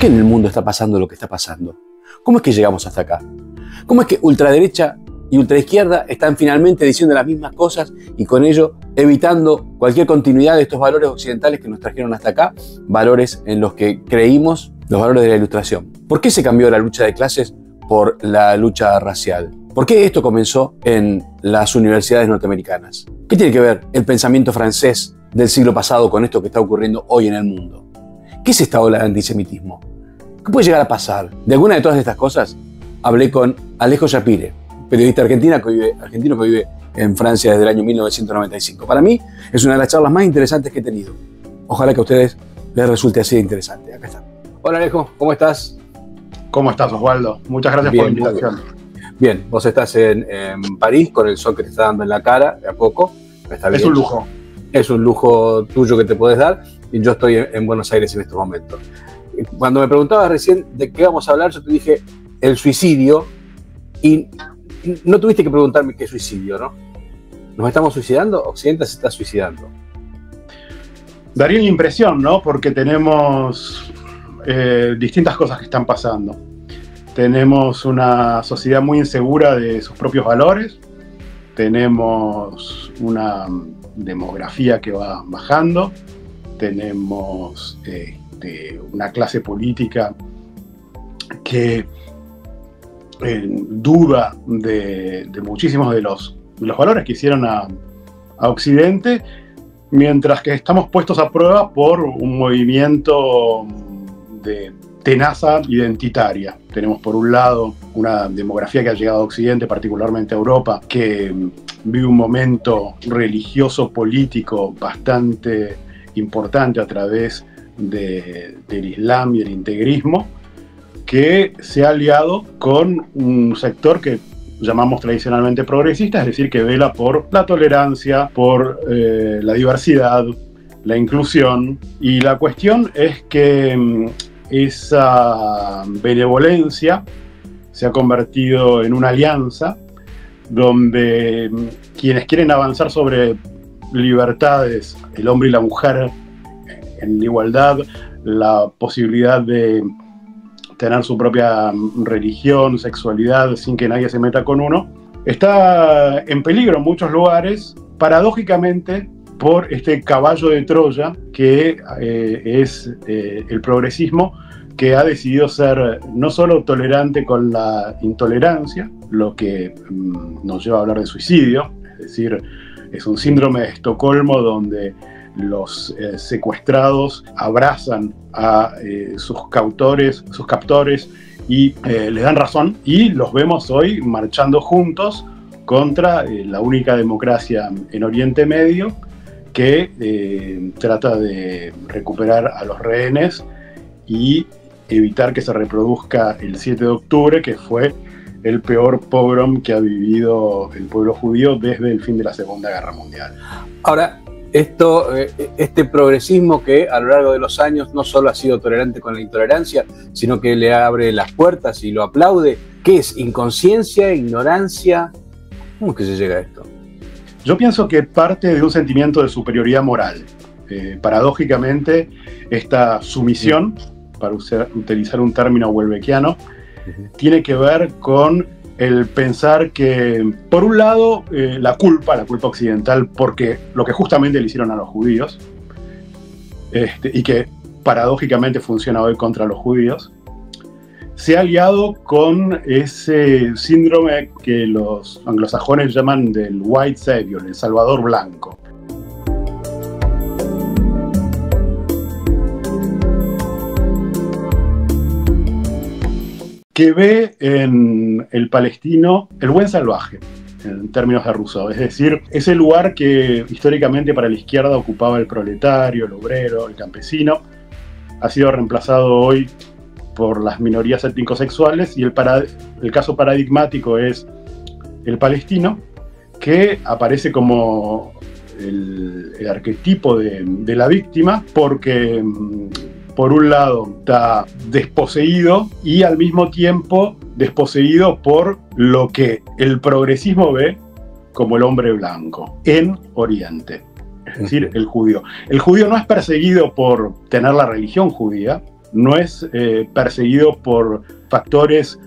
qué en el mundo está pasando lo que está pasando? ¿Cómo es que llegamos hasta acá? ¿Cómo es que ultraderecha y ultraizquierda están finalmente diciendo las mismas cosas y con ello evitando cualquier continuidad de estos valores occidentales que nos trajeron hasta acá, valores en los que creímos, los valores de la Ilustración? ¿Por qué se cambió la lucha de clases por la lucha racial? ¿Por qué esto comenzó en las universidades norteamericanas? ¿Qué tiene que ver el pensamiento francés del siglo pasado con esto que está ocurriendo hoy en el mundo? ¿Qué es esta ola de antisemitismo? ¿Qué puede llegar a pasar? De alguna de todas estas cosas hablé con Alejo Shapire, periodista argentino que vive en Francia desde el año 1995. Para mí es una de las charlas más interesantes que he tenido. Ojalá que a ustedes les resulte así de interesante. Acá está. Hola Alejo, ¿cómo estás? ¿Cómo estás, Osvaldo? Muchas gracias por la invitación. Bien, vos estás en París con el sol que te está dando en la cara de a poco. Está bien. Es un lujo. Es un lujo tuyo que te podés dar y yo estoy en Buenos Aires en estos momentos. Cuando me preguntabas recién de qué vamos a hablar, yo te dije el suicidio y no tuviste que preguntarme qué suicidio, ¿no? ¿Nos estamos suicidando? ¿Occidente se está suicidando? Daría la impresión, ¿no? Porque tenemos distintas cosas que están pasando. Tenemos una sociedad muy insegura de sus propios valores. Tenemos una demografía que va bajando. Tenemos una clase política que duda de muchísimos de los valores que hicieron a Occidente, mientras que estamos puestos a prueba por un movimiento de tenaza identitaria. Tenemos por un lado una demografía que ha llegado a Occidente, particularmente a Europa, que vive un momento religioso político bastante importante a través del Islam y el integrismo, que se ha aliado con un sector que llamamos tradicionalmente progresista, es decir, que vela por la tolerancia, por la diversidad, la inclusión. Y la cuestión es que esa benevolencia se ha convertido en una alianza donde quienes quieren avanzar sobre libertades, el hombre y la mujer en la igualdad, la posibilidad de tener su propia religión, sexualidad, sin que nadie se meta con uno, está en peligro en muchos lugares, paradójicamente, por este caballo de Troya que es el progresismo, que ha decidido ser no solo tolerante con la intolerancia, lo que nos lleva a hablar de suicidio, es decir, es un síndrome de Estocolmo donde los secuestrados abrazan a sus captores y les dan razón, y los vemos hoy marchando juntos contra la única democracia en Oriente Medio que trata de recuperar a los rehenes y evitar que se reproduzca el 7 de octubre, que fue el peor pogrom que ha vivido el pueblo judío desde el fin de la Segunda Guerra Mundial. Ahora, este progresismo que a lo largo de los años no solo ha sido tolerante con la intolerancia, sino que le abre las puertas y lo aplaude, ¿qué es? ¿Inconsciencia? ¿Ignorancia? ¿Cómo es que se llega a esto? Yo pienso que parte de un sentimiento de superioridad moral. Paradójicamente, esta sumisión, para utilizar un término welbeckiano, tiene que ver con el pensar que, por un lado, la culpa occidental, porque lo que justamente le hicieron a los judíos, y que paradójicamente funciona hoy contra los judíos, se ha aliado con ese síndrome que los anglosajones llaman del white savior, el salvador blanco. Que ve en el palestino el buen salvaje, en términos de Rousseau. Es decir, ese lugar que históricamente para la izquierda ocupaba el proletario, el obrero, el campesino, ha sido reemplazado hoy por las minorías étnico-sexuales, y el caso paradigmático es el palestino, que aparece como el arquetipo de la víctima, porque por un lado está desposeído y al mismo tiempo desposeído por lo que el progresismo ve como el hombre blanco en Oriente, es decir, el judío. El judío no es perseguido por tener la religión judía, no es perseguido por factores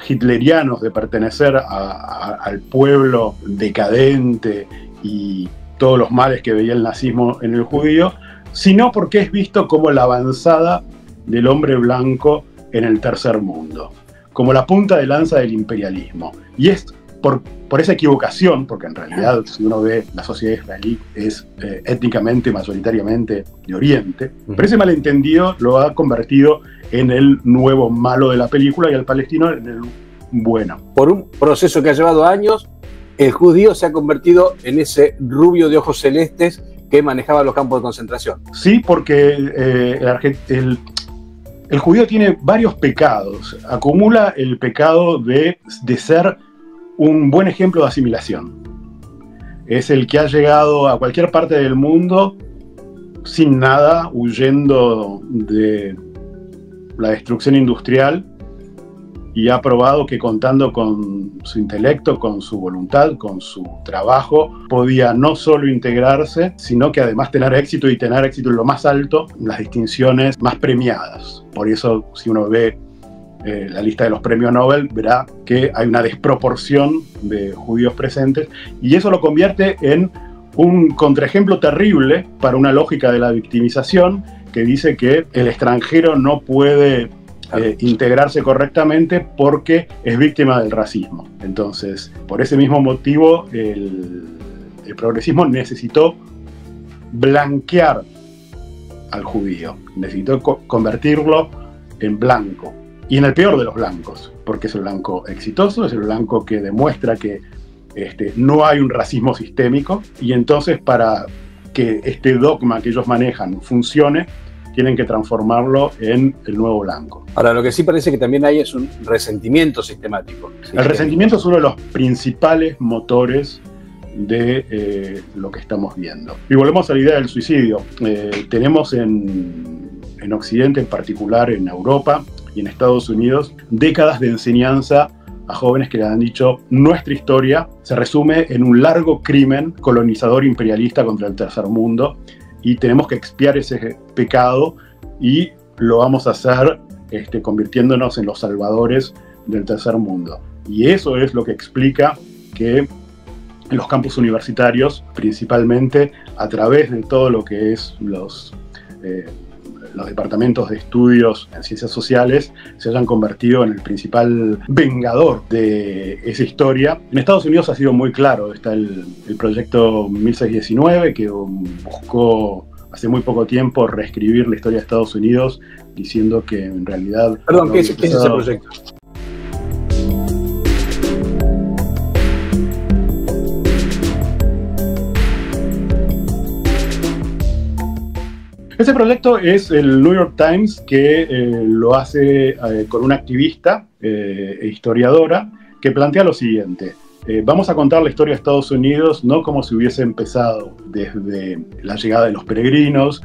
hitlerianos de pertenecer al pueblo decadente y todos los males que veía el nazismo en el judío, sino porque es visto como la avanzada del hombre blanco en el tercer mundo, como la punta de lanza del imperialismo. Y es por esa equivocación, porque en realidad, si uno ve la sociedad israelí, es étnicamente, mayoritariamente de Oriente, pero ese malentendido lo ha convertido en el nuevo malo de la película y al palestino en el bueno. Por un proceso que ha llevado años, el judío se ha convertido en ese rubio de ojos celestes que manejaba los campos de concentración. Sí, porque el judío tiene varios pecados. Acumula el pecado de ser un buen ejemplo de asimilación. Es el que ha llegado a cualquier parte del mundo sin nada, huyendo de la destrucción industrial, y ha probado que contando con su intelecto, con su voluntad, con su trabajo, podía no solo integrarse, sino que además tener éxito, y tener éxito en lo más alto, las distinciones más premiadas. Por eso, si uno ve la lista de los premios Nobel, verá que hay una desproporción de judíos presentes, y eso lo convierte en un contraejemplo terrible para una lógica de la victimización que dice que el extranjero no puede integrarse correctamente porque es víctima del racismo. Entonces, por ese mismo motivo, el progresismo necesitó blanquear al judío, necesitó convertirlo en blanco, y en el peor de los blancos, porque es el blanco exitoso, es el blanco que demuestra que no hay un racismo sistémico, y entonces para que este dogma que ellos manejan funcione, tienen que transformarlo en el nuevo blanco. Ahora, lo que sí parece que también hay es un resentimiento sistemático. El resentimiento es uno de los principales motores de lo que estamos viendo. Y volvemos a la idea del suicidio. Tenemos en Occidente, en particular en Europa y en Estados Unidos, décadas de enseñanza a jóvenes que le han dicho: nuestra historia se resume en un largo crimen colonizador imperialista contra el tercer mundo, y tenemos que expiar ese pecado, y lo vamos a hacer convirtiéndonos en los salvadores del tercer mundo. Y eso es lo que explica que en los campus universitarios, principalmente a través de todo lo que es los departamentos de estudios en ciencias sociales, se hayan convertido en el principal vengador de esa historia. En Estados Unidos ha sido muy claro. Está el proyecto 1619, que buscó hace muy poco tiempo reescribir la historia de Estados Unidos, diciendo que en realidad... Perdón, ¿qué es ese proyecto? Ese proyecto es el New York Times, que lo hace con una activista e historiadora que plantea lo siguiente: vamos a contar la historia de Estados Unidos no como si hubiese empezado desde la llegada de los peregrinos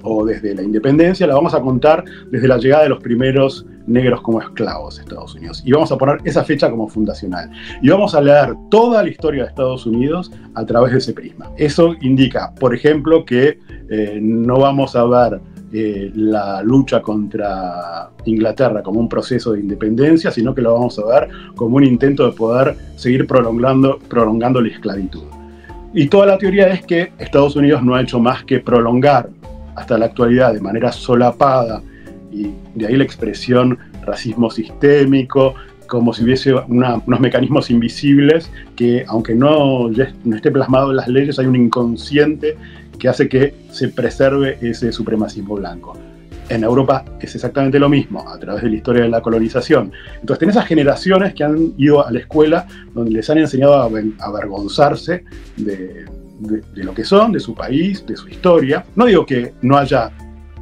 o desde la independencia, la vamos a contar desde la llegada de los primeros negros como esclavos a Estados Unidos. Y vamos a poner esa fecha como fundacional. Y vamos a leer toda la historia de Estados Unidos a través de ese prisma. Eso indica, por ejemplo, que no vamos a ver la lucha contra Inglaterra como un proceso de independencia, sino que lo vamos a ver como un intento de poder seguir prolongando la esclavitud. Y toda la teoría es que Estados Unidos no ha hecho más que prolongar hasta la actualidad de manera solapada, y de ahí la expresión racismo sistémico, como si hubiese unos mecanismos invisibles que, aunque no esté plasmado en las leyes, hay un inconsciente que hace que se preserve ese supremacismo blanco. En Europa es exactamente lo mismo, a través de la historia de la colonización. Entonces tenés esas generaciones que han ido a la escuela, donde les han enseñado a avergonzarse de lo que son, de su país, de su historia. No digo que no haya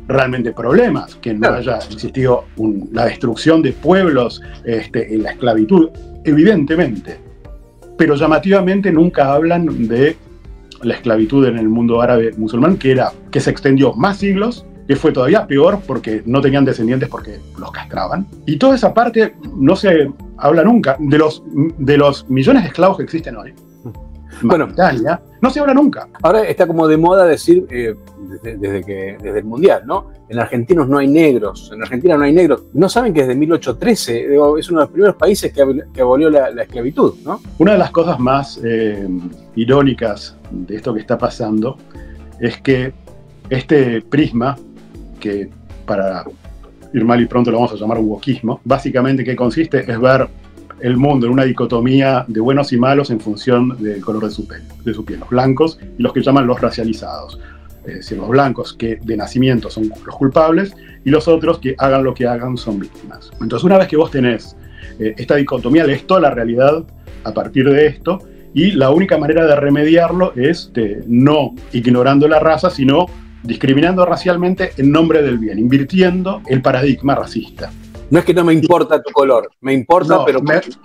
realmente problemas, que no haya existido la destrucción de pueblos en la esclavitud, evidentemente, pero llamativamente nunca hablan de la esclavitud en el mundo árabe musulmán, que se extendió más siglos, que fue todavía peor porque no tenían descendientes porque los castraban. Y toda esa parte no se habla nunca. De los millones de esclavos que existen hoy, Bueno, Italia, no se habla nunca. ahora está como de moda decir, desde el Mundial, ¿no? En argentinos no hay negros, en Argentina no hay negros. No saben que desde 1813 es uno de los primeros países que abolió la esclavitud, ¿no? Una de las cosas más irónicas de esto que está pasando es que este prisma, que para ir mal y pronto lo vamos a llamar wokismo, básicamente que consiste es ver el mundo en una dicotomía de buenos y malos en función del color de su piel, los blancos y los que llaman los racializados. Es decir, los blancos que de nacimiento son los culpables y los otros que hagan lo que hagan son víctimas. Entonces, una vez que vos tenés esta dicotomía, lees toda la realidad a partir de esto, y la única manera de remediarlo es no ignorando la raza, sino discriminando racialmente en nombre del bien, invirtiendo el paradigma racista. No es que no me importa tu color, me importa, No, pero...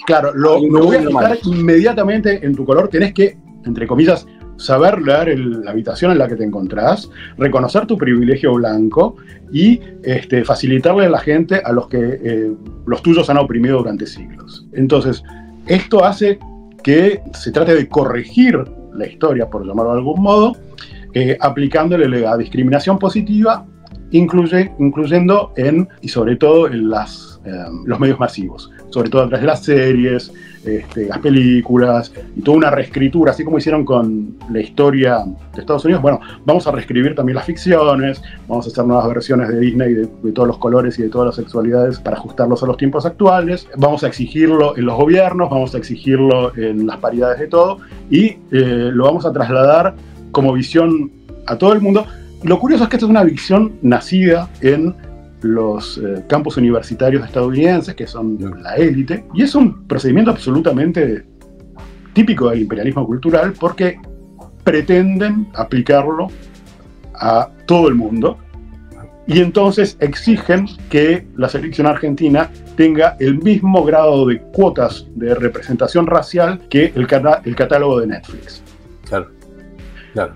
claro, me voy a fijar inmediatamente en tu color. Tenés que, entre comillas, saber leer la habitación en la que te encontrás, reconocer tu privilegio blanco y facilitarle a la gente a los que los tuyos han oprimido durante siglos. Entonces, esto hace que se trate de corregir la historia, por llamarlo de algún modo, aplicándole la discriminación positiva, incluyendo y sobre todo en los medios masivos, sobre todo a través de las series, las películas y toda una reescritura, así como hicieron con la historia de Estados Unidos. Bueno, vamos a reescribir también las ficciones, vamos a hacer nuevas versiones de Disney de todos los colores y de todas las sexualidades para ajustarlos a los tiempos actuales, vamos a exigirlo en los gobiernos, vamos a exigirlo en las paridades de todo y lo vamos a trasladar como visión a todo el mundo. Lo curioso es que esta es una visión nacida en los campus universitarios estadounidenses, que son la élite, y es un procedimiento absolutamente típico del imperialismo cultural porque pretenden aplicarlo a todo el mundo y entonces exigen que la selección argentina tenga el mismo grado de cuotas de representación racial que el catálogo de Netflix. Claro, claro.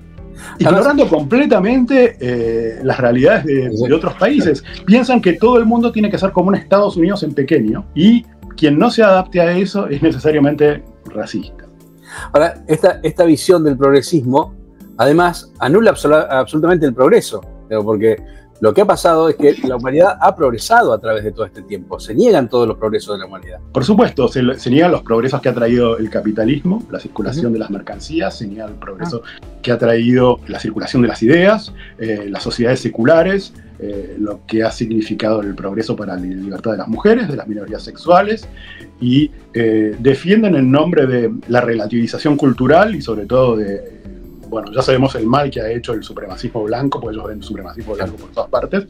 Ignorando completamente las realidades de otros países. Piensan que todo el mundo tiene que ser como un Estados Unidos en pequeño y quien no se adapte a eso es necesariamente racista. Ahora, esta visión del progresismo además anula absolutamente el progreso, porque lo que ha pasado es que la humanidad ha progresado a través de todo este tiempo. Se niegan todos los progresos de la humanidad. Por supuesto, se niegan los progresos que ha traído el capitalismo, la circulación de las mercancías, se niega el progreso que ha traído la circulación de las ideas, las sociedades seculares, lo que ha significado el progreso para la libertad de las mujeres, de las minorías sexuales, y defienden en nombre de la relativización cultural y sobre todo bueno, ya sabemos el mal que ha hecho el supremacismo blanco, porque ellos ven supremacismo blanco por todas partes.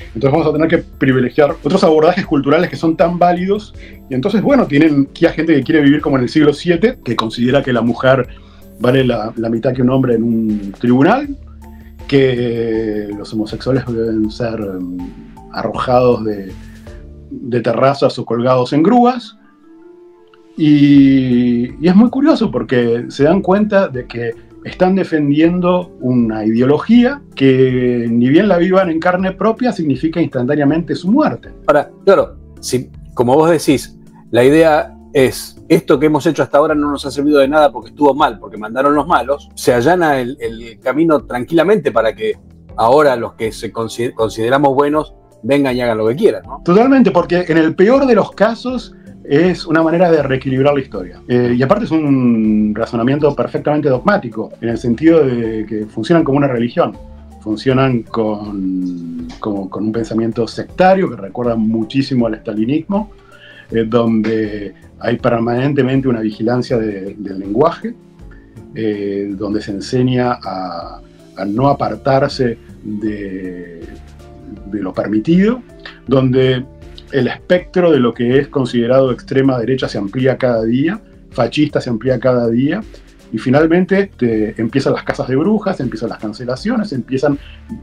Entonces vamos a tener que privilegiar otros abordajes culturales que son tan válidos. Y entonces, bueno, tienen aquí a gente que quiere vivir como en el siglo VII, que considera que la mujer vale la mitad que un hombre en un tribunal, que los homosexuales deben ser arrojados de terrazas o colgados en grúas. Y es muy curioso porque se dan cuenta de que están defendiendo una ideología que, ni bien la vivan en carne propia, significa instantáneamente su muerte. Ahora, claro, si, como vos decís, la idea es, esto que hemos hecho hasta ahora no nos ha servido de nada porque estuvo mal, porque mandaron los malos, se allana el camino tranquilamente para que ahora los que consideramos buenos vengan y hagan lo que quieran, ¿no? Totalmente, porque en el peor de los casos es una manera de reequilibrar la historia. Y aparte es un razonamiento perfectamente dogmático, en el sentido de que funcionan como una religión. Funcionan con un pensamiento sectario que recuerda muchísimo al estalinismo, donde hay permanentemente una vigilancia del lenguaje, donde se enseña a no apartarse de lo permitido, donde el espectro de lo que es considerado extrema derecha se amplía cada día, fascista se amplía cada día, y finalmente empiezan las casas de brujas, empiezan las cancelaciones,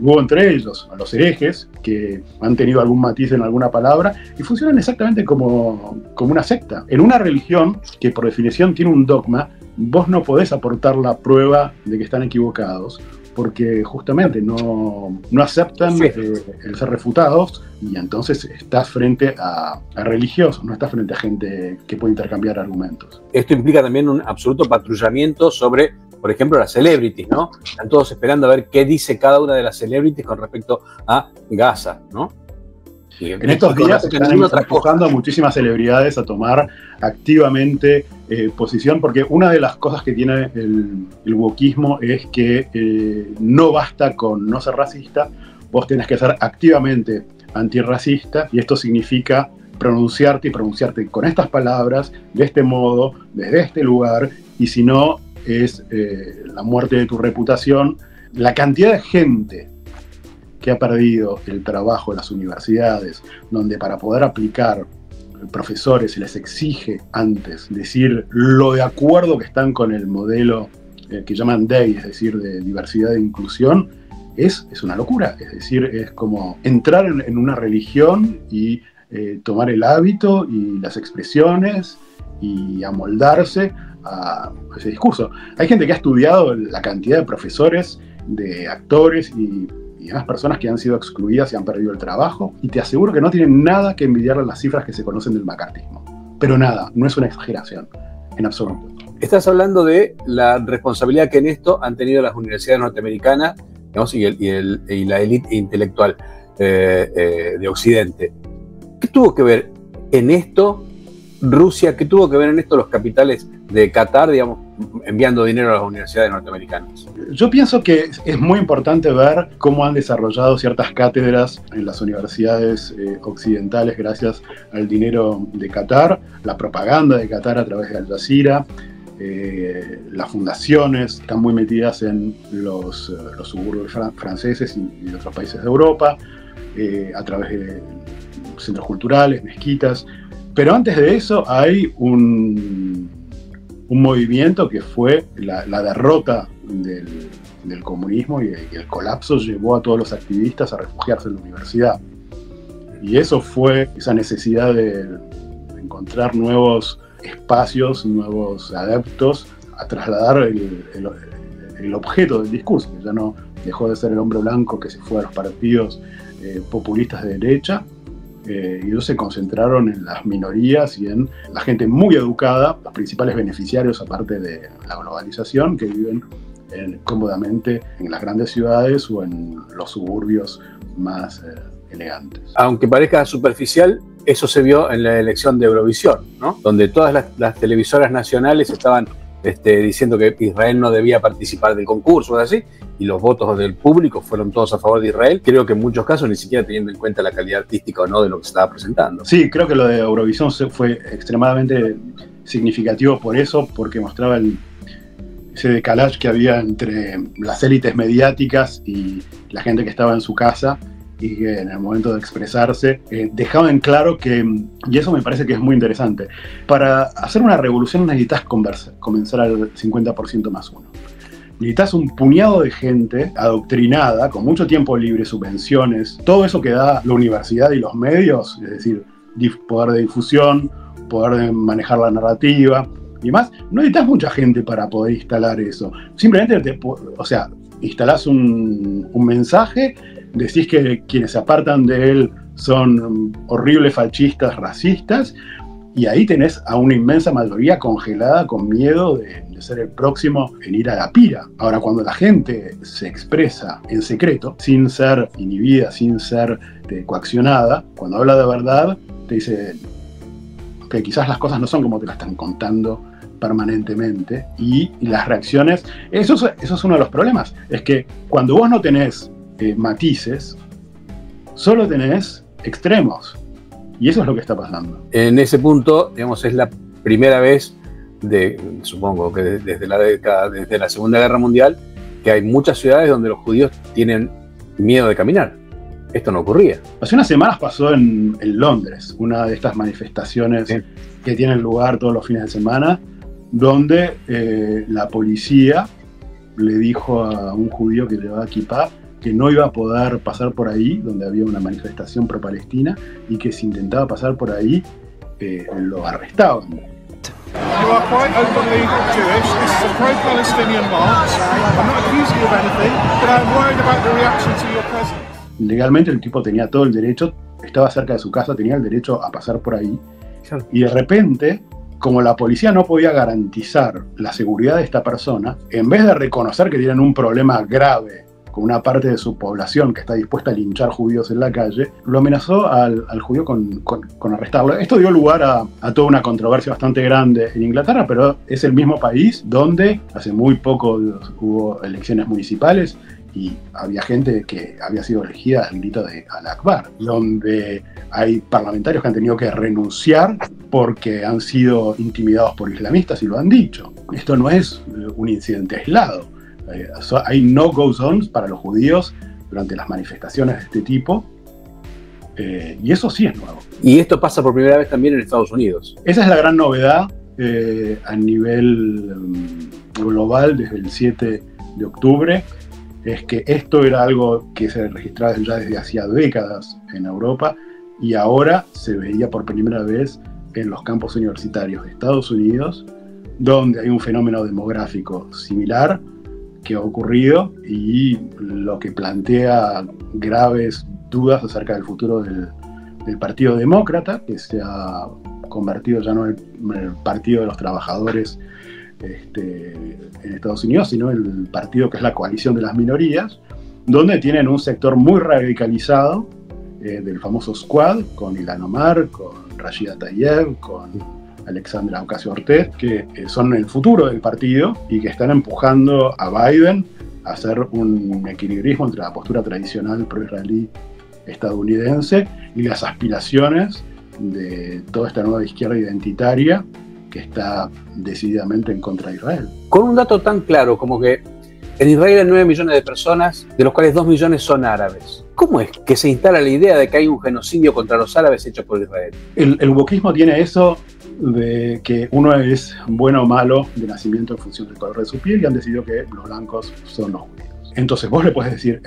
hubo entre ellos a los herejes, que han tenido algún matiz en alguna palabra, y funcionan exactamente como una secta. En una religión que por definición tiene un dogma, vos no podés aportar la prueba de que están equivocados, porque justamente no aceptan el ser refutados, y entonces estás frente a religiosos, no estás frente a gente que puede intercambiar argumentos. Esto implica también un absoluto patrullamiento sobre, por ejemplo, las celebrities, ¿no? Están todos esperando a ver qué dice cada una de las celebrities con respecto a Gaza, ¿no? En estos días están empujando a muchísimas celebridades a tomar activamente posición, porque una de las cosas que tiene el wokismo es que no basta con no ser racista, vos tenés que ser activamente antirracista, y esto significa pronunciarte con estas palabras, de este modo, desde este lugar, y si no, es la muerte de tu reputación. La cantidad de gente que ha perdido el trabajo en las universidades, donde para poder aplicar profesores se les exige antes decir lo de acuerdo que están con el modelo que llaman DEI, es decir, de diversidad e inclusión, es una locura. Es decir, es como entrar en una religión y tomar el hábito y las expresiones y amoldarse a ese discurso. Hay gente que ha estudiado la cantidad de profesores, de actores y demás personas que han sido excluidas y han perdido el trabajo, y te aseguro que no tienen nada que envidiarle a las cifras que se conocen del macartismo. Pero nada, no es una exageración, en absoluto. Estás hablando de la responsabilidad que en esto han tenido las universidades norteamericanas, digamos, y la élite intelectual de Occidente. ¿Qué tuvo que ver en esto Rusia? ¿Qué tuvo que ver en esto los capitales de Qatar, digamos, enviando dinero a las universidades norteamericanas? Yo pienso que es muy importante ver cómo han desarrollado ciertas cátedras en las universidades occidentales gracias al dinero de Qatar, la propaganda de Qatar a través de Al Jazeera. Las fundaciones están muy metidas en los suburbios franceses y de otros países de Europa, a través de centros culturales, mezquitas. Pero antes de eso hay un movimiento que fue la derrota del comunismo, y el colapso llevó a todos los activistas a refugiarse en la universidad. Y eso fue esa necesidad de encontrar nuevos espacios, nuevos adeptos, a trasladar el objeto del discurso, que ya no dejó de ser el hombre blanco que se fue a los partidos populistas de derecha, y ellos se concentraron en las minorías y en la gente muy educada, los principales beneficiarios, aparte de la globalización, que viven cómodamente en las grandes ciudades o en los suburbios más elegantes. Aunque parezca superficial, eso se vio en la elección de Eurovisión, ¿no? Donde todas las televisoras nacionales estaban diciendo que Israel no debía participar del concurso, así, y los votos del público fueron todos a favor de Israel, creo que en muchos casos ni siquiera teniendo en cuenta la calidad artística o no de lo que se estaba presentando. Sí, creo que lo de Eurovisión fue extremadamente significativo por eso, porque mostraba ese decalage que había entre las élites mediáticas y la gente que estaba en su casa, y que en el momento de expresarse dejaba en claro que, y eso me parece que es muy interesante, para hacer una revolución necesitas comenzar al 50% más uno. Necesitas un puñado de gente adoctrinada, con mucho tiempo libre, subvenciones, todo eso que da la universidad y los medios, es decir, poder de difusión, poder de manejar la narrativa y más. No necesitas mucha gente para poder instalar eso. Simplemente, instalás un mensaje, decís que quienes se apartan de él son horribles fascistas, racistas, y ahí tenés a una inmensa mayoría congelada con miedo de ser el próximo en ir a la pira. Ahora, cuando la gente se expresa en secreto, sin ser inhibida, sin ser coaccionada, cuando habla de verdad, te dice que quizás las cosas no son como te las están contando permanentemente, y las reacciones, eso es uno de los problemas, es que cuando vos no tenés matices, solo tenés extremos, y eso es lo que está pasando. En ese punto, digamos, es la primera vez, supongo que desde la Segunda Guerra Mundial, que hay muchas ciudades donde los judíos tienen miedo de caminar. Esto no ocurría. Hace unas semanas pasó en Londres, una de estas manifestaciones que tienen lugar todos los fines de semana, donde la policía le dijo a un judío que llevaba kipá que no iba a poder pasar por ahí, donde había una manifestación pro-palestina, y que si intentaba pasar por ahí, lo arrestaban. You are quite openly Jewish. This is a pro-Palestinian march. I'm not accusing you of anything, but I'm worried about the reaction to your presence. Legalmente el tipo tenía todo el derecho, estaba cerca de su casa, tenía el derecho a pasar por ahí. Y de repente, como la policía no podía garantizar la seguridad de esta persona, en vez de reconocer que tienen un problema grave con una parte de su población que está dispuesta a linchar judíos en la calle, lo amenazó al judío con arrestarlo. Esto dio lugar a toda una controversia bastante grande en Inglaterra, pero es el mismo país donde hace muy poco hubo elecciones municipales y había gente que había sido elegida al grito de Alá Akbar, donde hay parlamentarios que han tenido que renunciar porque han sido intimidados por islamistas y lo han dicho. Esto no es un incidente aislado. Hay no-go zones para los judíos durante las manifestaciones de este tipo, y eso sí es nuevo. Y esto pasa por primera vez también en Estados Unidos. Esa es la gran novedad a nivel global desde el 7 de octubre, es que esto era algo que se registraba ya desde hacía décadas en Europa y ahora se veía por primera vez en los campus universitarios de Estados Unidos, donde hay un fenómeno demográfico similar que ha ocurrido y lo que plantea graves dudas acerca del futuro del Partido Demócrata, que se ha convertido ya no en el Partido de los Trabajadores en Estados Unidos, sino el partido que es la coalición de las minorías, donde tienen un sector muy radicalizado del famoso Squad, con Ilhan Omar, con Rashida Tlaib, con Alexandra Ocasio-Cortez, que son el futuro del partido y que están empujando a Biden a hacer un equilibrismo entre la postura tradicional pro-israelí estadounidense y las aspiraciones de toda esta nueva izquierda identitaria que está decididamente en contra de Israel. Con un dato tan claro como que en Israel hay 9 millones de personas, de los cuales 2 millones son árabes. ¿Cómo es que se instala la idea de que hay un genocidio contra los árabes hecho por Israel? El wokismo tiene eso de que uno es bueno o malo de nacimiento en función del color de su piel y han decidido que los blancos son los judíos. Entonces vos le puedes decir,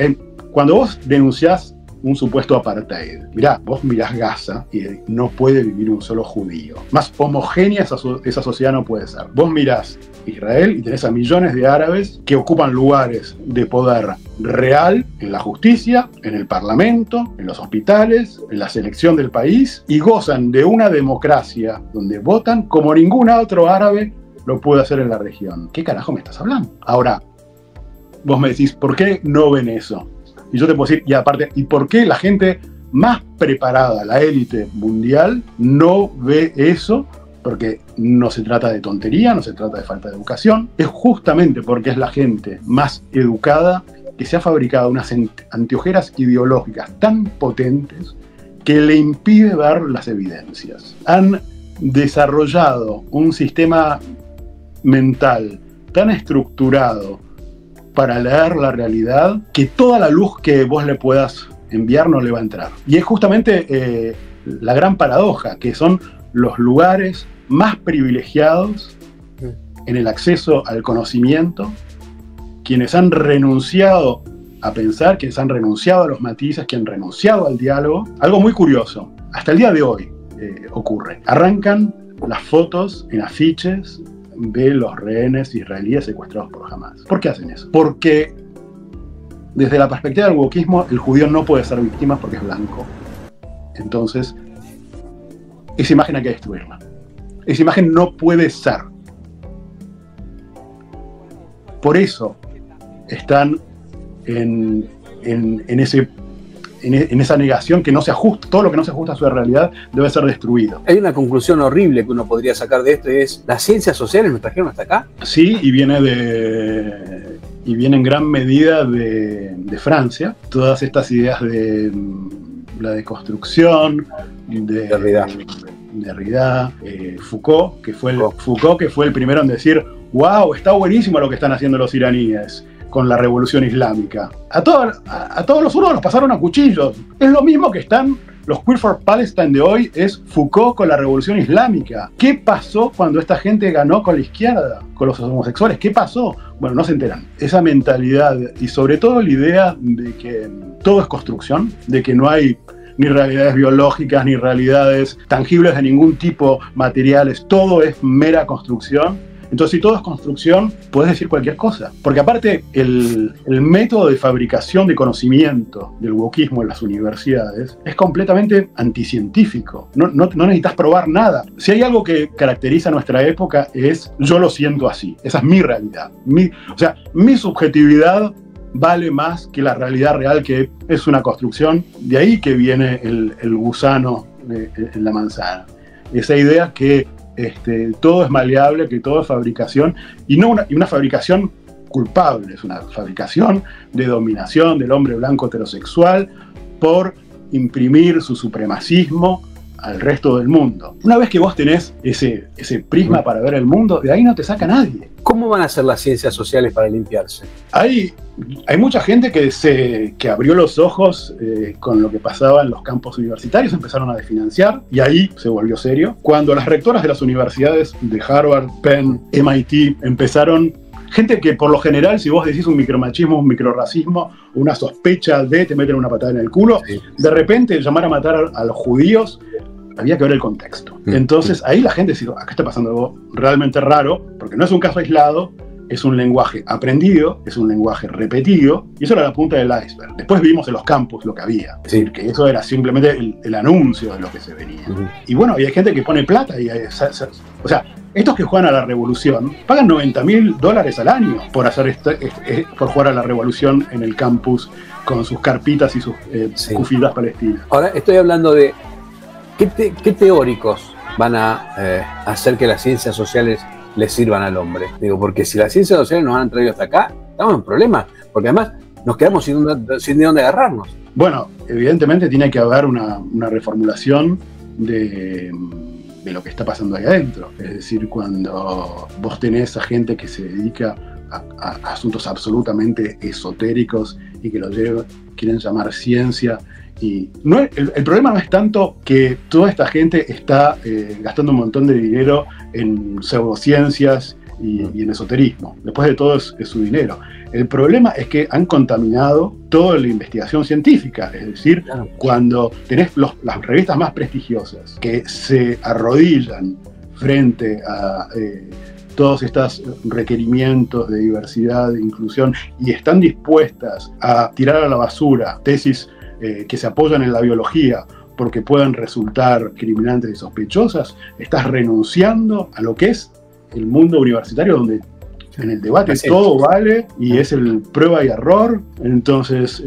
cuando vos denunciás un supuesto apartheid, mirá, vos mirás Gaza y no puede vivir un solo judío. Más homogénea esa sociedad no puede ser. Vos mirás Israel y tenés a millones de árabes que ocupan lugares de poder real en la justicia, en el parlamento, en los hospitales, en la selección del país y gozan de una democracia donde votan como ningún otro árabe lo puede hacer en la región. ¿Qué carajo me estás hablando? Ahora, vos me decís, ¿por qué no ven eso? Y yo te puedo decir, y aparte, ¿y por qué la gente más preparada, la élite mundial, no ve eso? Porque no se trata de tontería, no se trata de falta de educación, es justamente porque es la gente más educada que se ha fabricado unas anteojeras ideológicas tan potentes que le impide ver las evidencias. Han desarrollado un sistema mental tan estructurado para leer la realidad que toda la luz que vos le puedas enviar no le va a entrar. Y es justamente la gran paradoja, que son los lugares más privilegiados en el acceso al conocimiento, quienes han renunciado a pensar, quienes han renunciado a los matices, quienes han renunciado al diálogo. Algo muy curioso, hasta el día de hoy ocurre. Arrancan las fotos en afiches de los rehenes israelíes secuestrados por Hamas. ¿Por qué hacen eso? Porque desde la perspectiva del wokismo, el judío no puede ser víctima porque es blanco. Entonces, esa imagen hay que destruirla. Esa imagen no puede ser. Por eso están en esa negación que no se ajusta, todo lo que no se ajusta a su realidad debe ser destruido. Hay una conclusión horrible que uno podría sacar de esto, y es, ¿las ciencias sociales nos trajeron hasta acá? Sí, y viene en gran medida de Francia. Todas estas ideas de la deconstrucción, de Derrida, Foucault, que fue el primero en decir, wow, está buenísimo lo que están haciendo los iraníes con la revolución islámica. A todos los zurdos los pasaron a cuchillos. Es lo mismo que están los Queer for Palestine de hoy, es Foucault con la revolución islámica. ¿Qué pasó cuando esta gente ganó con la izquierda, con los homosexuales? ¿Qué pasó? Bueno, no se enteran. Esa mentalidad y sobre todo la idea de que todo es construcción, de que no hay ni realidades biológicas, ni realidades tangibles de ningún tipo, materiales, todo es mera construcción. Entonces, si todo es construcción, puedes decir cualquier cosa. Porque aparte, el método de fabricación de conocimiento del wokismo en las universidades es completamente anticientífico. No necesitas probar nada. Si hay algo que caracteriza nuestra época es, yo lo siento así. Esa es mi realidad. Mi subjetividad vale más que la realidad real, que es una construcción. De ahí que viene el gusano en la manzana. Esa idea que todo es maleable, que todo es fabricación, y una fabricación culpable, es una fabricación de dominación del hombre blanco heterosexual por imprimir su supremacismo al resto del mundo. Una vez que vos tenés ese prisma para ver el mundo, de ahí no te saca nadie. ¿Cómo van a ser las ciencias sociales para limpiarse? Hay mucha gente que abrió los ojos con lo que pasaba en los campos universitarios, empezaron a desfinanciar y ahí se volvió serio. Cuando las rectoras de las universidades de Harvard, Penn, MIT empezaron, gente que por lo general, si vos decís un micromachismo, un microracismo, una sospecha de te meten una patada en el culo, sí. De repente llamar a matar a los judíos, había que ver el contexto. Entonces ahí la gente dice, acá está pasando algo realmente raro, porque no es un caso aislado, es un lenguaje aprendido, es un lenguaje repetido, y eso era la punta del iceberg. Después vimos en los campus lo que había, es decir, que eso era simplemente el anuncio de lo que se venía. Y bueno, y hay gente que pone plata, o sea, estos que juegan a la revolución pagan $90.000 al año por por jugar a la revolución en el campus con sus carpitas y sus cufidas palestinas. Ahora estoy hablando de ¿qué teóricos van a hacer que las ciencias sociales les sirvan al hombre? Digo, porque si las ciencias sociales nos han traído hasta acá, estamos en problemas, porque además nos quedamos sin de dónde agarrarnos. Bueno, evidentemente tiene que haber una reformulación de lo que está pasando ahí adentro. Es decir, cuando vos tenés a gente que se dedica a asuntos absolutamente esotéricos y que quieren llamar ciencia. Y el problema no es tanto que toda esta gente está gastando un montón de dinero en pseudociencias y en esoterismo. Después de todo es su dinero. El problema es que han contaminado toda la investigación científica. Es decir, claro, cuando tenés las revistas más prestigiosas que se arrodillan frente a todos estos requerimientos de diversidad, de inclusión, y están dispuestas a tirar a la basura tesis que se apoyan en la biología porque pueden resultar criminantes y sospechosas, estás renunciando a lo que es el mundo universitario, donde en el debate todo vale y es el prueba y error. Entonces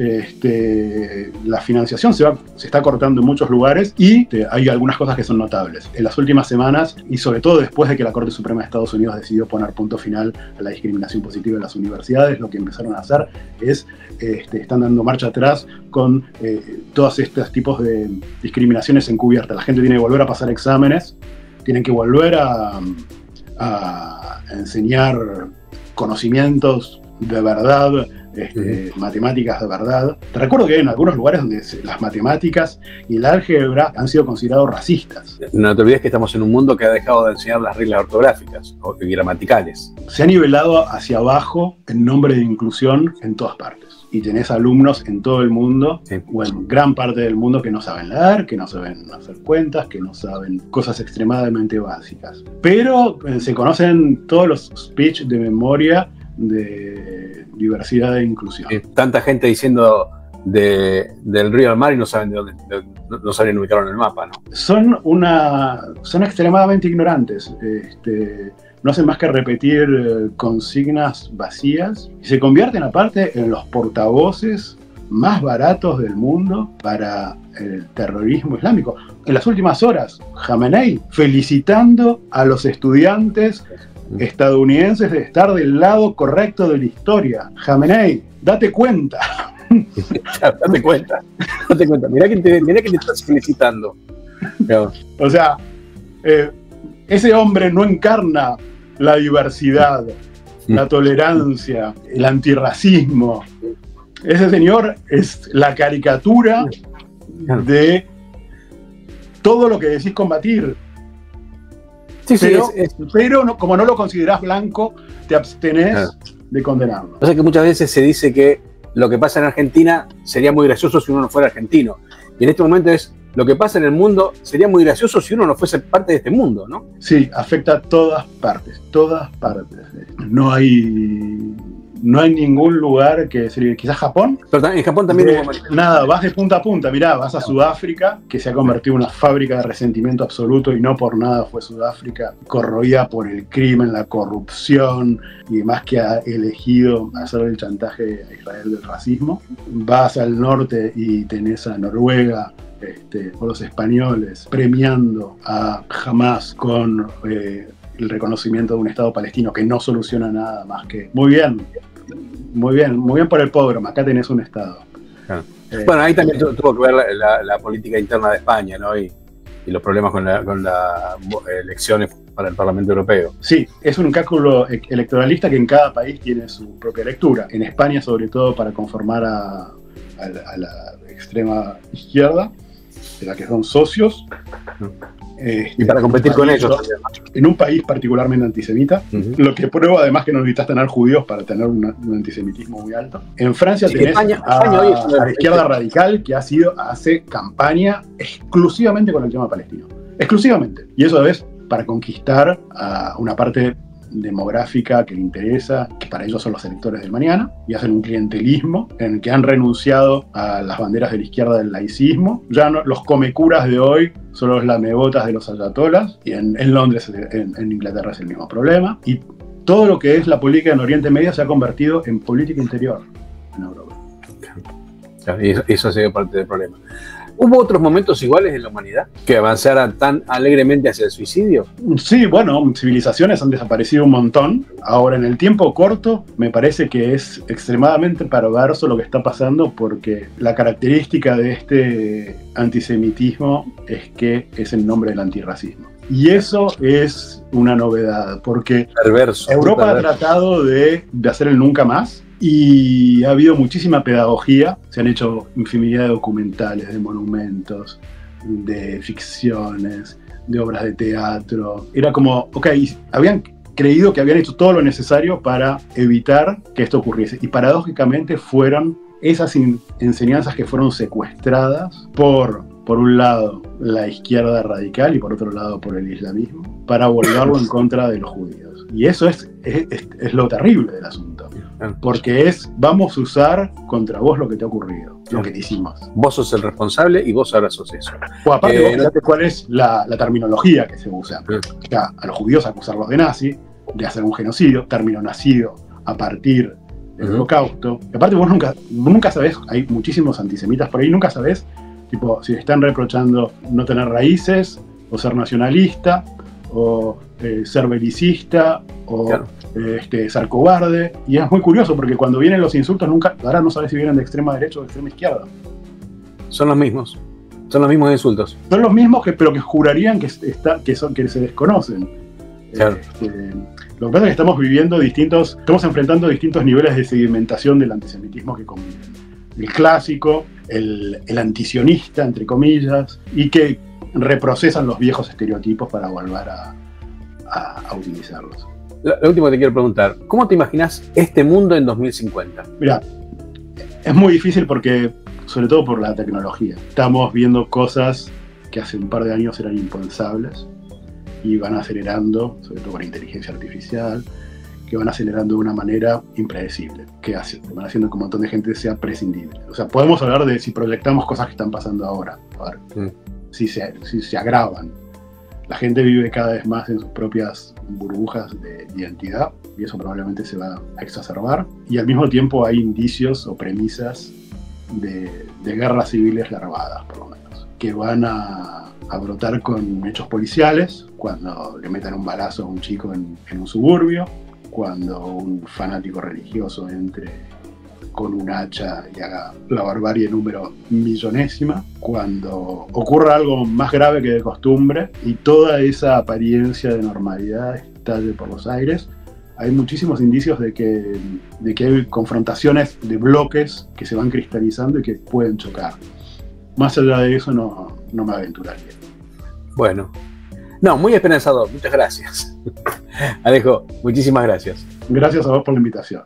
la financiación se está cortando en muchos lugares y hay algunas cosas que son notables. En las últimas semanas, y sobre todo después de que la Corte Suprema de Estados Unidos decidió poner punto final a la discriminación positiva en las universidades, lo que empezaron a hacer es están dando marcha atrás con todos estos tipos de discriminaciones encubiertas. La gente tiene que volver a pasar exámenes, tienen que volver a enseñar conocimientos de verdad, matemáticas de verdad. Te recuerdo que hay en algunos lugares donde las matemáticas y el álgebra han sido considerados racistas. No te olvides que estamos en un mundo que ha dejado de enseñar las reglas ortográficas y gramaticales. Se ha nivelado hacia abajo en nombre de inclusión en todas partes. Y tenés alumnos en todo el mundo, o en gran parte del mundo, que no saben leer, que no saben hacer cuentas, que no saben cosas extremadamente básicas. Pero se conocen todos los speech de memoria de diversidad e inclusión. Tanta gente diciendo del río al mar y no saben de dónde, no saben ubicarlo en el mapa, ¿no? Son extremadamente ignorantes. No hacen más que repetir consignas vacías y se convierten aparte en los portavoces más baratos del mundo para el terrorismo islámico. En las últimas horas, Jamenei felicitando a los estudiantes estadounidenses de estar del lado correcto de la historia. Jamenei, date cuenta. Date cuenta. Mirá que te estás felicitando. O sea, ese hombre no encarna la diversidad, la tolerancia, el antirracismo. Ese señor es la caricatura de todo lo que decís combatir. Pero no, como no lo considerás blanco, te abstenés de condenarlo. O sea que muchas veces se dice que lo que pasa en Argentina sería muy gracioso si uno no fuera argentino. Y en este momento es lo que pasa en el mundo. Sería muy gracioso si uno no fuese parte de este mundo, ¿no? Sí, afecta a todas partes, todas partes. No hay ningún lugar que sería, quizás Japón. Pero en Japón también nada, vas de punta a punta, mirá, vas a Sudáfrica, que se ha convertido en una fábrica de resentimiento absoluto, y no por nada fue Sudáfrica corroída por el crimen, la corrupción y demás, que ha elegido hacer el chantaje a Israel del racismo. Vas al norte y tenés a Noruega, o los españoles premiando a Hamas con el reconocimiento de un Estado palestino que no soluciona nada más que muy bien por el pogrom, acá tenés un Estado. Claro. Bueno, ahí también tuvo que ver la política interna de España, ¿no? Y los problemas con las elecciones para el Parlamento Europeo. Sí, es un cálculo electoralista que en cada país tiene su propia lectura. En España, sobre todo, para conformar a la extrema izquierda, de la que son socios. Y para competir con ellos. En un país particularmente antisemita, lo que prueba además que no necesitas tener judíos para tener un antisemitismo muy alto. En Francia tenés España hoy es a la izquierda radical que hace campaña exclusivamente con el tema palestino. Exclusivamente. Y eso es para conquistar a una parte demográfica que le interesa, que para ellos son los electores del mañana, y hacen un clientelismo en el que han renunciado a las banderas de la izquierda del laicismo. Ya no, los comecuras de hoy son los lamebotas de los ayatolas, y en Londres, en Inglaterra es el mismo problema, y todo lo que es la política en Oriente Medio se ha convertido en política interior en Europa. Claro, y eso ha sido parte del problema. ¿Hubo otros momentos iguales en la humanidad que avanzaran tan alegremente hacia el suicidio? Sí, bueno, civilizaciones han desaparecido un montón. Ahora, en el tiempo corto, me parece que es extremadamente perverso lo que está pasando, porque la característica de este antisemitismo es que es en nombre del antirracismo. Y eso es una novedad, porque Europa ha tratado de hacer el nunca más. Y ha habido muchísima pedagogía, se han hecho infinidad de documentales, de monumentos, de ficciones, de obras de teatro. Era como, habían creído que habían hecho todo lo necesario para evitar que esto ocurriese. Y paradójicamente fueron esas enseñanzas que fueron secuestradas por un lado, la izquierda radical y por otro lado, por el islamismo, para volverlo en contra de los judíos. Y eso es lo terrible del asunto. Porque vamos a usar contra vos lo que te ha ocurrido, lo que te hicimos. Vos sos el responsable y vos ahora sos eso. O aparte, vos fíjate cuál es la terminología que se usa. O sea, a los judíos acusarlos de nazi, de hacer un genocidio, término nacido a partir del Holocausto. Y aparte, vos nunca sabés, hay muchísimos antisemitas por ahí, nunca sabés, tipo, si están reprochando no tener raíces, o ser nacionalista, o ser belicista, o ser cobarde. Y es muy curioso porque cuando vienen los insultos, ahora no sabes si vienen de extrema derecha o de extrema izquierda. Son los mismos insultos. Son los mismos, pero que jurarían que se desconocen. Claro. Lo que pasa es que estamos enfrentando distintos niveles de sedimentación del antisemitismo que conviven. El clásico, el antisionista, entre comillas, y que reprocesan los viejos estereotipos para volver a utilizarlos. Lo último que te quiero preguntar, ¿cómo te imaginas este mundo en 2050? Mira, es muy difícil porque, sobre todo por la tecnología, estamos viendo cosas que hace un par de años eran impensables y van acelerando, sobre todo con la inteligencia artificial, que van acelerando de una manera impredecible, que van haciendo que un montón de gente sea prescindible. O sea, podemos hablar de si proyectamos cosas que están pasando ahora, si se agravan. La gente vive cada vez más en sus propias burbujas de identidad y eso probablemente se va a exacerbar. Y al mismo tiempo hay indicios o premisas de guerras civiles larvadas, por lo menos, que van a brotar con hechos policiales, cuando le metan un balazo a un chico en un suburbio, cuando un fanático religioso entre con un hacha y haga la barbarie número millonésima, cuando ocurra algo más grave que de costumbre y toda esa apariencia de normalidad estalle por los aires. Hay muchísimos indicios de que hay confrontaciones de bloques que se van cristalizando y que pueden chocar. Más allá de eso no me aventuraría. Bueno, muy esperanzador, muchas gracias. Alejo, muchísimas gracias. Gracias a vos por la invitación.